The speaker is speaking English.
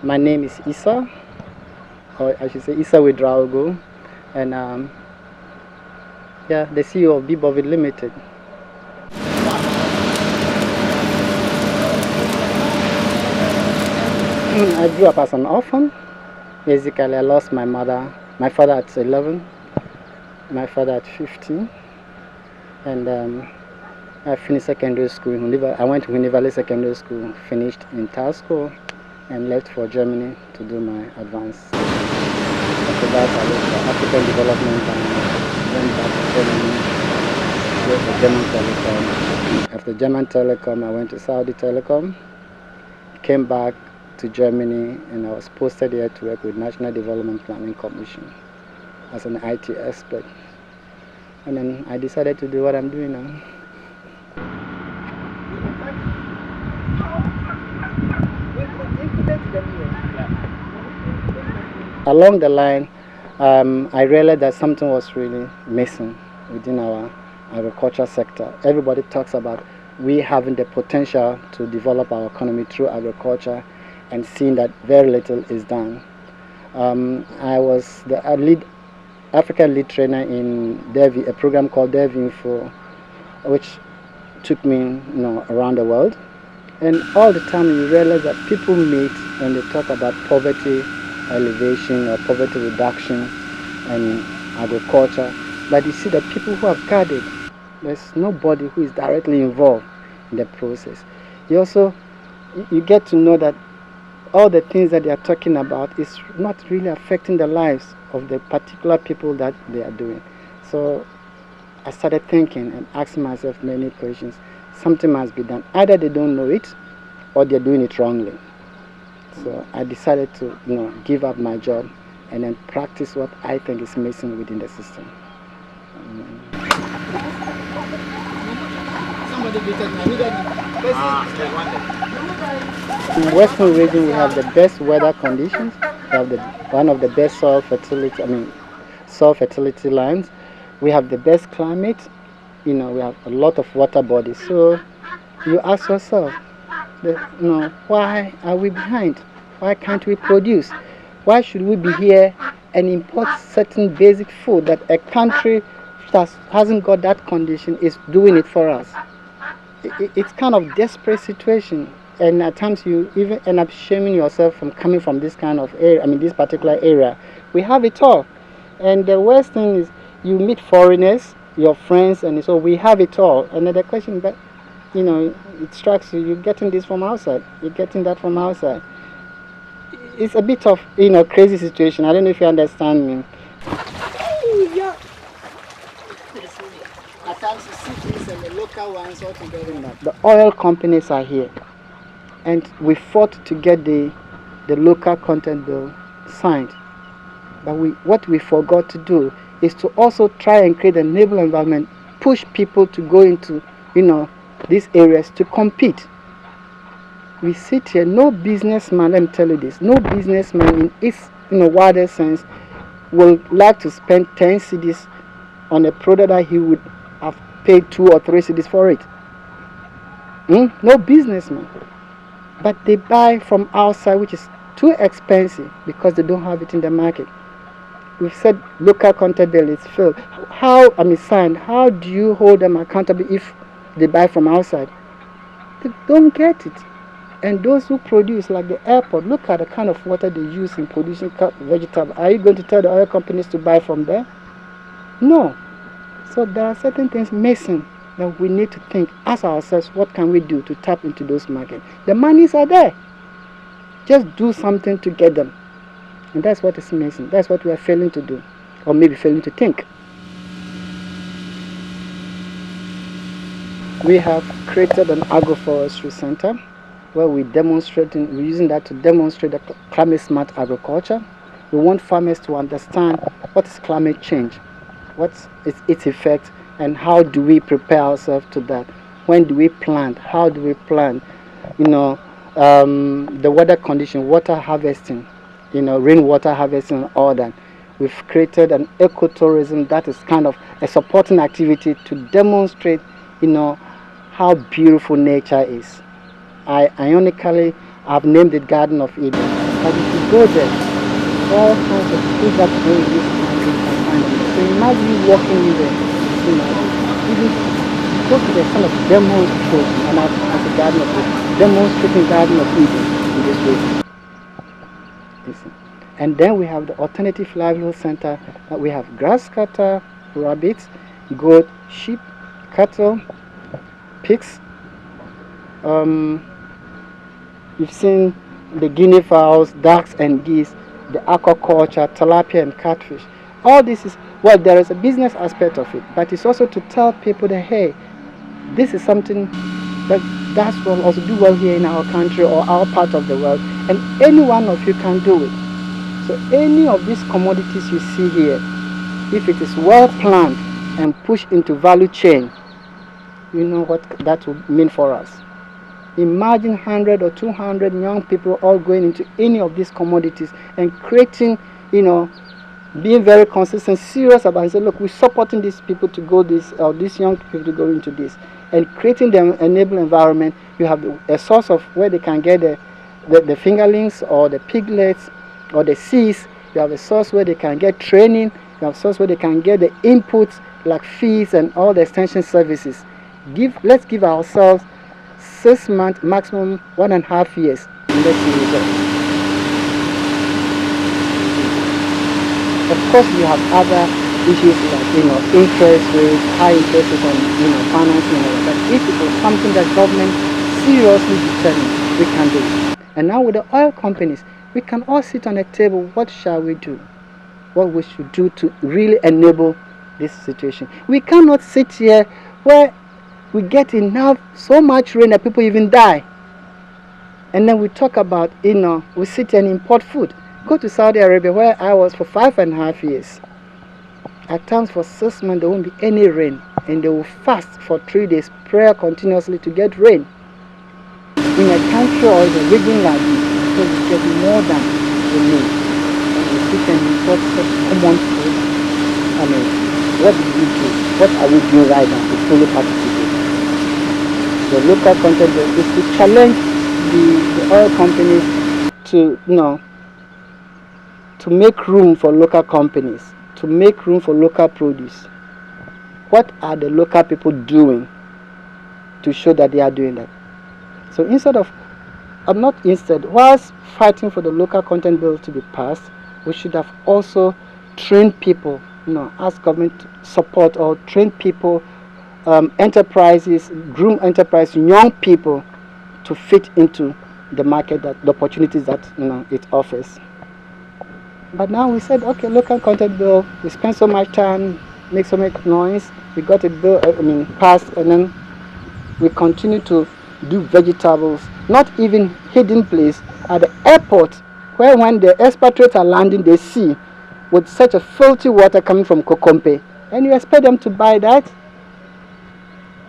My name is Issa, or I should say Issa Widraogo, and yeah, the CEO of Bibovid Limited. I grew up as an orphan. Basically, I lost my father at 11, my father at 15, and I finished secondary school. I went to Univalle Secondary School, finished in Tasco, and left for Germany to do my advance. After that, I went for African Development and went back to Germany, worked for German Telecom. After German Telecom, I went to Saudi Telecom, came back to Germany, and I was posted here to work with National Development Planning Commission as an IT expert. And then I decided to do what I'm doing now. Along the line, I realized that something was really missing within our agriculture sector. Everybody talks about we having the potential to develop our economy through agriculture, and seeing that very little is done. I was the African lead trainer in a program called DevInfo, which took me around the world. And all the time you realize that people meet and they talk about poverty elevation or poverty reduction and agriculture, but you see that people who have gathered, there's nobody who is directly involved in the process. You get to know that all the things that they are talking about is not really affecting the lives of the particular people that they are doing. So I started thinking and asking myself many questions. Something must be done. Either they don't know it or they're doing it wrongly. So I decided to give up my job and then practice what I think is missing within the system. In Western region, we have the best weather conditions. We have one of the best soil fertility lands. We have the best climate. We have a lot of water bodies. So you ask yourself, why are we behind? Why can't we produce? Why should we be here and import certain basic food that a country that hasn't got that condition is doing it for us? It's kind of desperate situation, and at times you even end up shaming yourself from coming from this kind of area. This particular area. We have it all, and the worst thing is you meet foreigners, your friends, and so we have it all. And then the question, but it strikes you, you're getting this from outside, you're getting that from outside. It's a bit of crazy situation. I don't know if you understand me. At times you see things and the local ones all together. The oil companies are here, and we fought to get the local content bill signed. But what we forgot to do is to also try and create a enable environment, push people to go into these areas to compete. We sit here, no businessman, let me tell you this, no businessman in its wider sense will like to spend 10 cedis on a product that he would have paid 2 or 3 cedis for it. No businessman. But they buy from outside, which is too expensive because they don't have it in the market. We've said local content bill is filled. Signed. How do you hold them accountable if they buy from outside? They don't get it. And those who produce, like the airport, look at the kind of water they use in producing vegetables. Are you going to tell the oil companies to buy from there? No. So there are certain things missing that we need to think, ask ourselves, what can we do to tap into those markets? The monies are there. Just do something to get them. And that's what is missing. That's what we are failing to do, or maybe failing to think. We have created an Agroforestry Center where we're using that to demonstrate the climate smart agriculture. We want farmers to understand what is climate change, what's its effect, and how do we prepare ourselves to that. When do we plant? How do we plant? The weather condition, water harvesting, rainwater harvesting, and all that. We've created an ecotourism that is kind of a supporting activity to demonstrate, how beautiful nature is. Ironically, I've named it Garden of Eden. But if you go there, all kinds of food that grow in this country you can find them. So imagine you walking in there, even go to the kind of demonstration, and as a garden of demonstrating Garden of Eden in this way. And then we have the Alternative Livelihood Center. We have grass cutter, rabbits, goat, sheep, cattle, pigs. You've seen the guinea fowls, ducks and geese, the aquaculture, tilapia and catfish. All this is, well, there is a business aspect of it, but it's also to tell people that, hey, this is something that does well, also do well here in our country or our part of the world, and any one of you can do it. So any of these commodities you see here, if it is well planned and pushed into value chain, you know what that will mean for us. Imagine 100 or 200 young people all going into any of these commodities and creating, being very consistent, serious about it. Say, look, we're supporting these people to go this, or these young people to go into this, and creating the enable environment. You have a source of where they can get the fingerlings or the piglets or the seeds. You have a source where they can get training. You have a source where they can get the inputs like fees and all the extension services. Let's give ourselves 6 months, maximum 1.5 years, and let's see results. Of course, you have other issues like interest rates, high interest rates on financing and all that. But if it was something that government seriously determined, we can do it. And now with the oil companies, we can all sit on a table. What shall we do? What we should do to really enable this situation? We cannot sit here where we get enough, so much rain that people even die. And then we talk about, we sit and import food. Go to Saudi Arabia, where I was for 5.5 years. At times for 6 months, there won't be any rain. And they will fast for 3 days, prayer continuously to get rain. In a country or in a region like this, because we get more than we need. And we sit and import such common food. I mean, what do we do? What are we doing right now to fully participate? The local content is to challenge the oil companies to make room for local companies, to make room for local produce. What are the local people doing to show that they are doing that? So whilst fighting for the local content bill to be passed, we should have also trained people, ask government to support or train people, enterprises, groom enterprise, young people to fit into the market, that the opportunities that it offers. But now we said, okay, local content bill, we spent so much time, make so much noise, we got it bill, passed, and then we continue to do vegetables, not even hidden place at the airport, where when the expatriates are landing, they see with such a filthy water coming from Kokompe, and you expect them to buy that?